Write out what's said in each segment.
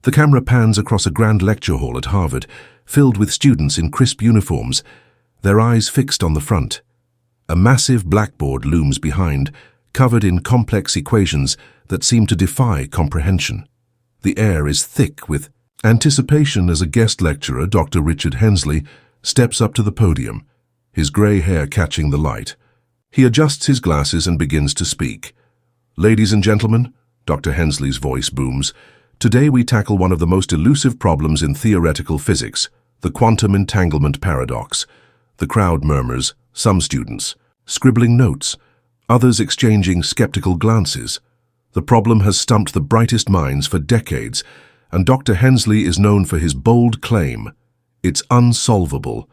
The camera pans across a grand lecture hall at Harvard, filled with students in crisp uniforms, their eyes fixed on the front. A massive blackboard looms behind, covered in complex equations that seem to defy comprehension. The air is thick with anticipation as a guest lecturer, Dr. Richard Hensley, steps up to the podium, his grey hair catching the light. He adjusts his glasses and begins to speak. "Ladies and gentlemen," Dr. Hensley's voice booms, "today we tackle one of the most elusive problems in theoretical physics, the quantum entanglement paradox." The crowd murmurs, some students scribbling notes, others exchanging skeptical glances. The problem has stumped the brightest minds for decades, and Dr. Hensley is known for his bold claim. It's unsolvable.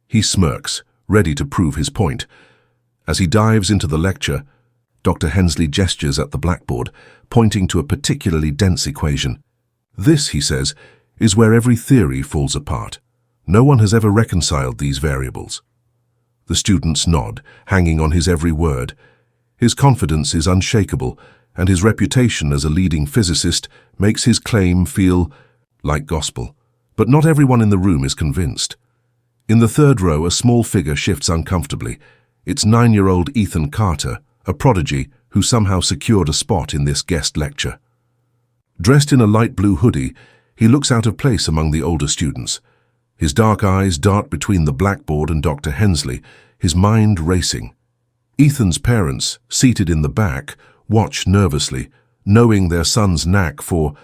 He smirks, ready to prove his point. As he dives into the lecture, Dr. Hensley gestures at the blackboard, pointing to a particularly dense equation. "This," he says, "is where every theory falls apart. No one has ever reconciled these variables." The students nod, hanging on his every word. His confidence is unshakable, and his reputation as a leading physicist makes his claim feel like gospel. But not everyone in the room is convinced. In the third row, a small figure shifts uncomfortably. It's 9-year-old Ethan Carter, a prodigy who somehow secured a spot in this guest lecture. Dressed in a light blue hoodie, he looks out of place among the older students. His dark eyes dart between the blackboard and Dr. Hensley, his mind racing. Ethan's parents, seated in the back, watch nervously, knowing their son's knack for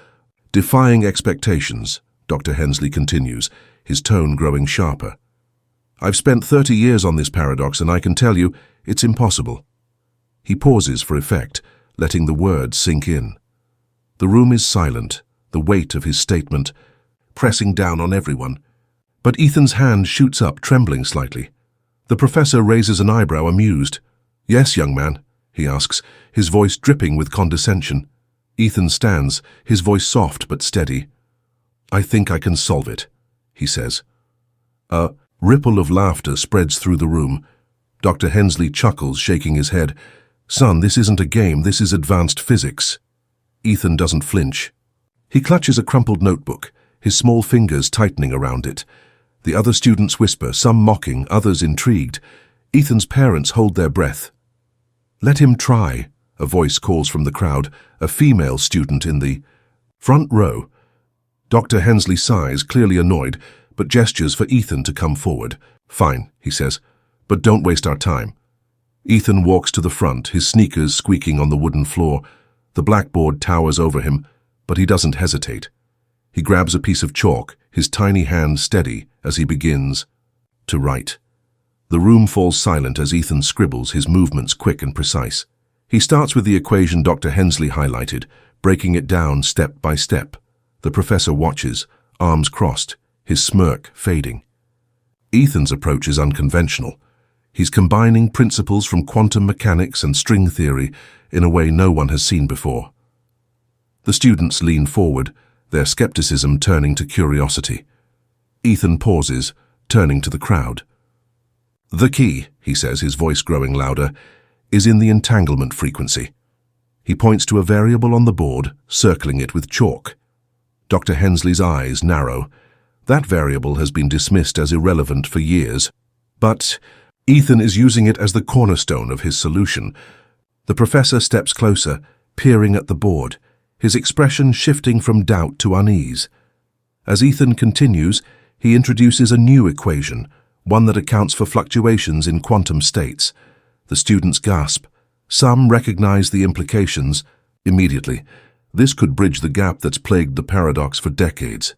defying expectations. Dr. Hensley continues, his tone growing sharper. "I've spent 30 years on this paradox, and I can tell you, it's impossible." He pauses for effect, letting the words sink in. The room is silent, the weight of his statement pressing down on everyone. But Ethan's hand shoots up, trembling slightly. The professor raises an eyebrow, amused. "Yes, young man?" he asks, his voice dripping with condescension. Ethan stands, his voice soft but steady. "I think I can solve it," he says. A ripple of laughter spreads through the room. Dr. Hensley chuckles, shaking his head. "Son, this isn't a game, this is advanced physics." Ethan doesn't flinch. He clutches a crumpled notebook, his small fingers tightening around it. The other students whisper, some mocking, others intrigued. Ethan's parents hold their breath. "Let him try," a voice calls from the crowd, a female student in the front row. Dr. Hensley sighs, clearly annoyed, but gestures for Ethan to come forward. "Fine," he says, "but don't waste our time." Ethan walks to the front, his sneakers squeaking on the wooden floor. The blackboard towers over him, but he doesn't hesitate. He grabs a piece of chalk, his tiny hand steady as he begins to write. The room falls silent as Ethan scribbles, his movements quick and precise. He starts with the equation Dr. Hensley highlighted, breaking it down step by step. The professor watches, arms crossed, his smirk fading. Ethan's approach is unconventional. He's combining principles from quantum mechanics and string theory in a way no one has seen before. The students lean forward, their skepticism turning to curiosity. Ethan pauses, turning to the crowd. "The key," he says, his voice growing louder, "is in the entanglement frequency." He points to a variable on the board, circling it with chalk. Dr. Hensley's eyes narrow. That variable has been dismissed as irrelevant for years. But Ethan is using it as the cornerstone of his solution. The professor steps closer, peering at the board, his expression shifting from doubt to unease. As Ethan continues, he introduces a new equation, one that accounts for fluctuations in quantum states. The students gasp. Some recognize the implications immediately. This could bridge the gap that's plagued the paradox for decades.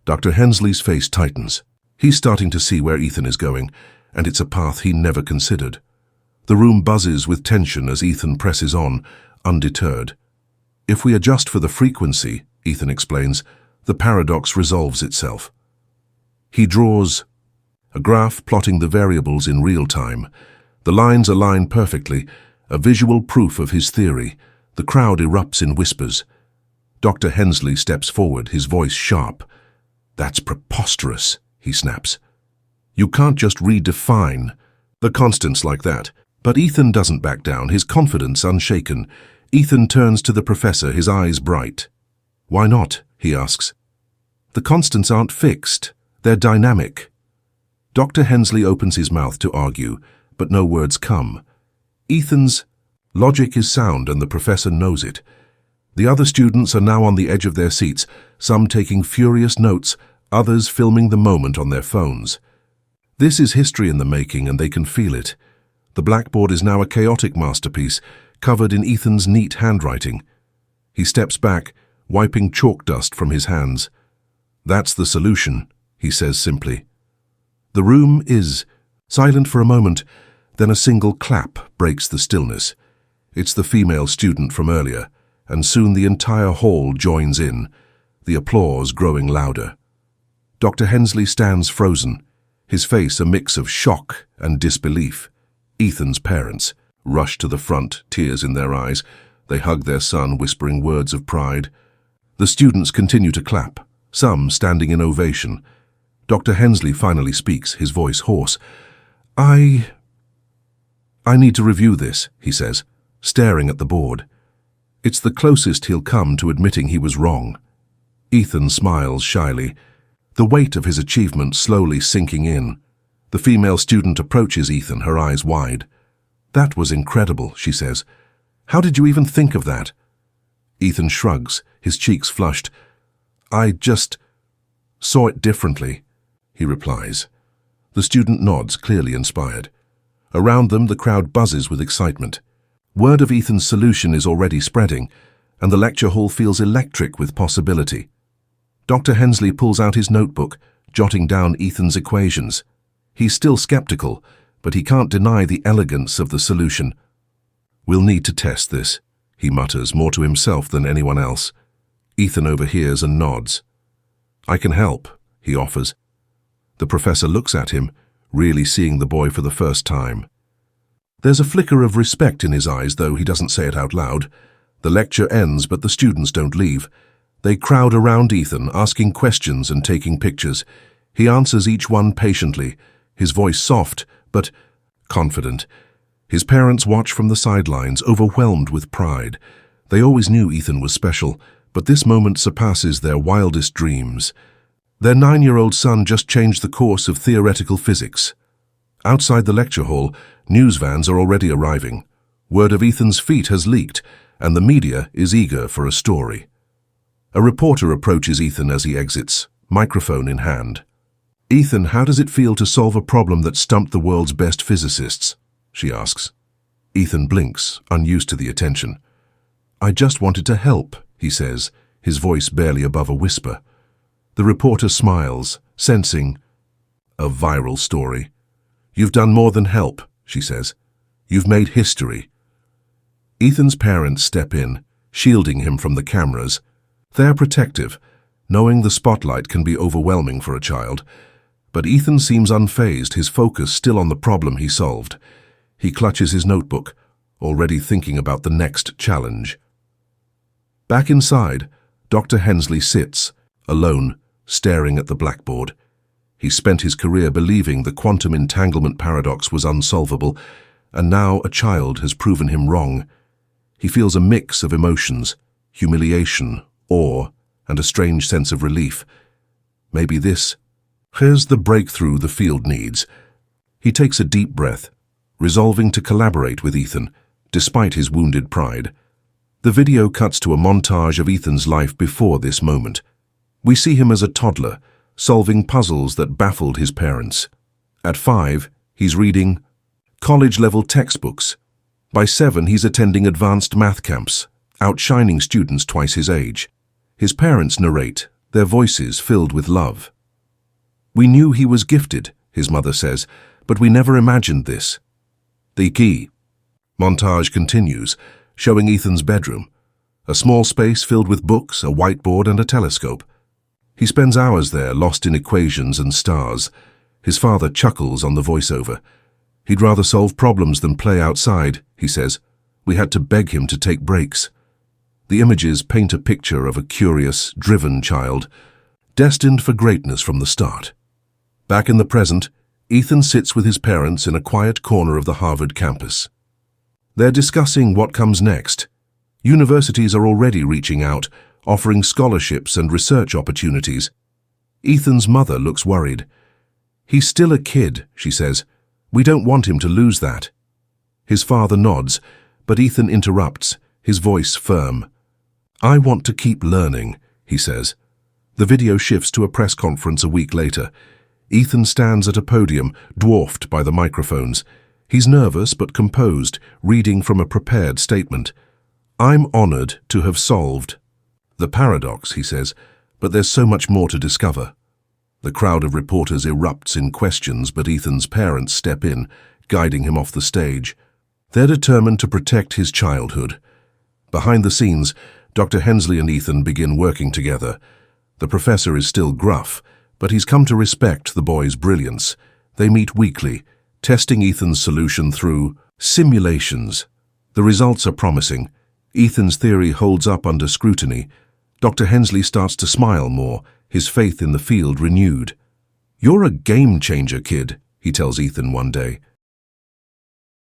Dr. Hensley's face tightens. He's starting to see where Ethan is going, and it's a path he never considered. The room buzzes with tension as Ethan presses on, undeterred. "If we adjust for the frequency," Ethan explains, "the paradox resolves itself." He draws a graph plotting the variables in real time. The lines align perfectly, a visual proof of his theory. The crowd erupts in whispers. Dr. Hensley steps forward, his voice sharp. "That's preposterous," he snaps. "You can't just redefine the constants like that." But Ethan doesn't back down, his confidence unshaken. Ethan turns to the professor, his eyes bright. "Why not?" he asks. The constants aren't fixed, they're dynamic. Dr. Hensley opens his mouth to argue, but no words come. Ethan's logic is sound and the professor knows it. The other students are now on the edge of their seats, some taking furious notes, others filming the moment on their phones. This is history in the making and they can feel it. The blackboard is now a chaotic masterpiece, covered in Ethan's neat handwriting. He steps back, wiping chalk dust from his hands. "That's the solution," he says simply. The room is silent for a moment, then a single clap breaks the stillness. It's the female student from earlier, and soon the entire hall joins in, the applause growing louder. Dr. Hensley stands frozen, his face a mix of shock and disbelief. Ethan's parents rush to the front, tears in their eyes. They hug their son, whispering words of pride. The students continue to clap, some standing in ovation. Dr. Hensley finally speaks, his voice hoarse. I need to review this," he says, staring at the board. It's the closest he'll come to admitting he was wrong. Ethan smiles shyly, the weight of his achievement slowly sinking in. The female student approaches Ethan, her eyes wide. "That was incredible," she says. "How did you even think of that?" Ethan shrugs, his cheeks flushed. "I just saw it differently," he replies. The student nods, clearly inspired. Around them, the crowd buzzes with excitement. Word of Ethan's solution is already spreading, and the lecture hall feels electric with possibility. Dr. Hensley pulls out his notebook, jotting down Ethan's equations. He's still skeptical, but he can't deny the elegance of the solution. "We'll need to test this," he mutters, more to himself than anyone else. Ethan overhears and nods. "I can help," he offers. The professor looks at him, really seeing the boy for the first time. There's a flicker of respect in his eyes, though he doesn't say it out loud. The lecture ends, but the students don't leave. They crowd around Ethan, asking questions and taking pictures. He answers each one patiently, his voice soft, but confident. His parents watch from the sidelines, overwhelmed with pride. They always knew Ethan was special, but this moment surpasses their wildest dreams. Their 9-year-old son just changed the course of theoretical physics. Outside the lecture hall, news vans are already arriving. Word of Ethan's feat has leaked, and the media is eager for a story. A reporter approaches Ethan as he exits, microphone in hand. "Ethan, how does it feel to solve a problem that stumped the world's best physicists?" she asks. Ethan blinks, unused to the attention. "I just wanted to help," he says, his voice barely above a whisper. The reporter smiles, sensing a viral story. "You've done more than help," she says. "You've made history." Ethan's parents step in, shielding him from the cameras. They're protective, knowing the spotlight can be overwhelming for a child. But Ethan seems unfazed, his focus still on the problem he solved. He clutches his notebook, already thinking about the next challenge. Back inside, Dr. Hensley sits, alone, staring at the blackboard. He spent his career believing the quantum entanglement paradox was unsolvable, and now a child has proven him wrong. He feels a mix of emotions, humiliation, awe, and a strange sense of relief. Maybe here's the breakthrough the field needs. He takes a deep breath, resolving to collaborate with Ethan, despite his wounded pride. The video cuts to a montage of Ethan's life before this moment. We see him as a toddler, solving puzzles that baffled his parents. At 5, he's reading college-level textbooks. By 7, he's attending advanced math camps, outshining students twice his age. His parents narrate, their voices filled with love. "We knew he was gifted," his mother says, "but we never imagined this." The key. Montage continues, showing Ethan's bedroom, a small space filled with books, a whiteboard, and a telescope. He spends hours there, lost in equations and stars. His father chuckles on the voiceover. "He'd rather solve problems than play outside," he says. "We had to beg him to take breaks." The images paint a picture of a curious, driven child, destined for greatness from the start. Back in the present, Ethan sits with his parents in a quiet corner of the Harvard campus. They're discussing what comes next. Universities are already reaching out, offering scholarships and research opportunities. Ethan's mother looks worried. "He's still a kid," she says. "We don't want him to lose that." His father nods, but Ethan interrupts, his voice firm. "I want to keep learning," he says. The video shifts to a press conference a week later. Ethan stands at a podium, dwarfed by the microphones. He's nervous but composed, reading from a prepared statement. "I'm honored to have solved the paradox," he says, "but there's so much more to discover." The crowd of reporters erupts in questions, but Ethan's parents step in, guiding him off the stage. They're determined to protect his childhood. Behind the scenes, Dr. Hensley and Ethan begin working together. The professor is still gruff, but he's come to respect the boy's brilliance. They meet weekly, testing Ethan's solution through simulations. The results are promising. Ethan's theory holds up under scrutiny. Dr. Hensley starts to smile more, his faith in the field renewed. "You're a game changer, kid," he tells Ethan one day.